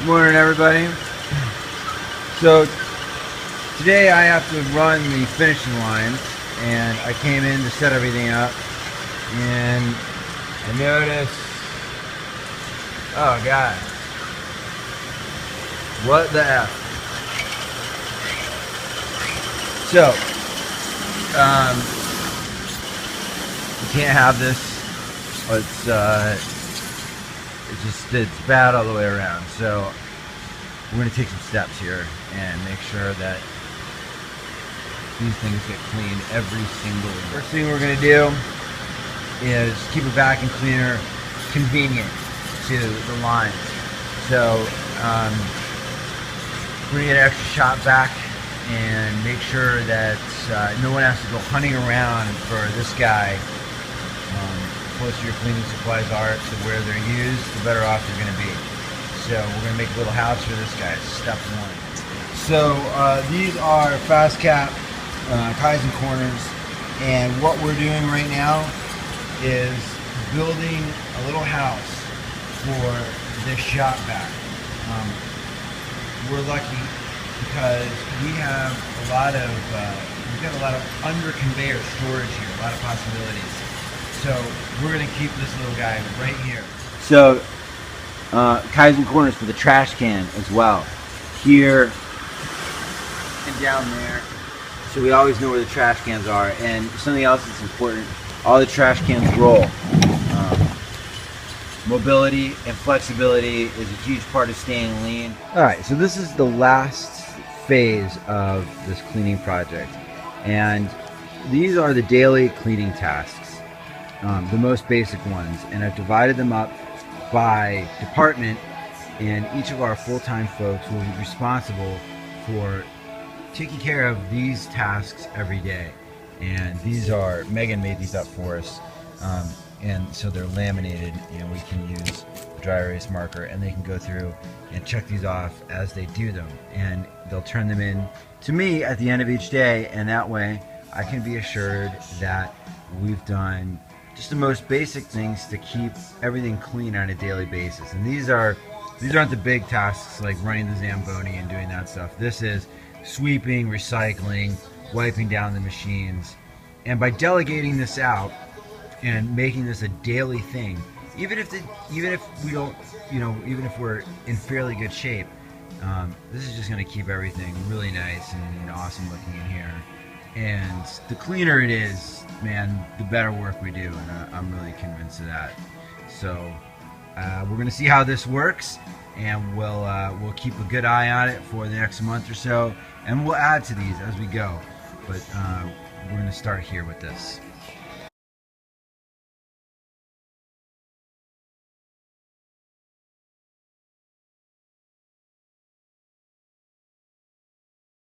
Morning, everybody. So today I have to run the finishing lines, and I came in to set everything up, and I noticed, oh god, what the F. So you can't have this. It's bad all the way around. So we're going to take some steps here and make sure that these things get cleaned every single day. First thing we're going to do is keep a vacuum cleaner convenient to the lines. So we're going to get an extra shot back and make sure that no one has to go hunting around for this guy. The closer your cleaning supplies are to where they're used, the better off you're going to be. So we're going to make a little house for this guy, step one. So these are fast cap Kaizen corners, and what we're doing right now is building a little house for this shop vac. We're lucky because we have we've got a lot of under conveyor storage here, a lot of possibilities. So we're going to keep this little guy right here. So Kaizen corners for the trash can as well, here and down there. So we always know where the trash cans are. And something else that's important, all the trash cans roll. Mobility and flexibility is a huge part of staying lean. Alright, so this is the last phase of this cleaning project. And these are the daily cleaning tasks. The most basic ones, and I've divided them up by department, and each of our full-time folks will be responsible for taking care of these tasks every day. And these are, Megan made these up for us, and so they're laminated, and we can use a dry erase marker, and they can go through and check these off as they do them, and they'll turn them in to me at the end of each day, and that way I can be assured that we've done just the most basic things to keep everything clean on a daily basis. And these aren't the big tasks like running the Zamboni and doing that stuff. This is sweeping, recycling, wiping down the machines. And by delegating this out and making this a daily thing, even if we're in fairly good shape, this is just going to keep everything really nice and awesome looking in here. And the cleaner it is, man, the better work we do, and I'm really convinced of that. So we're gonna see how this works, and we'll keep a good eye on it for the next month or so, and we'll add to these as we go. But we're gonna start here with this.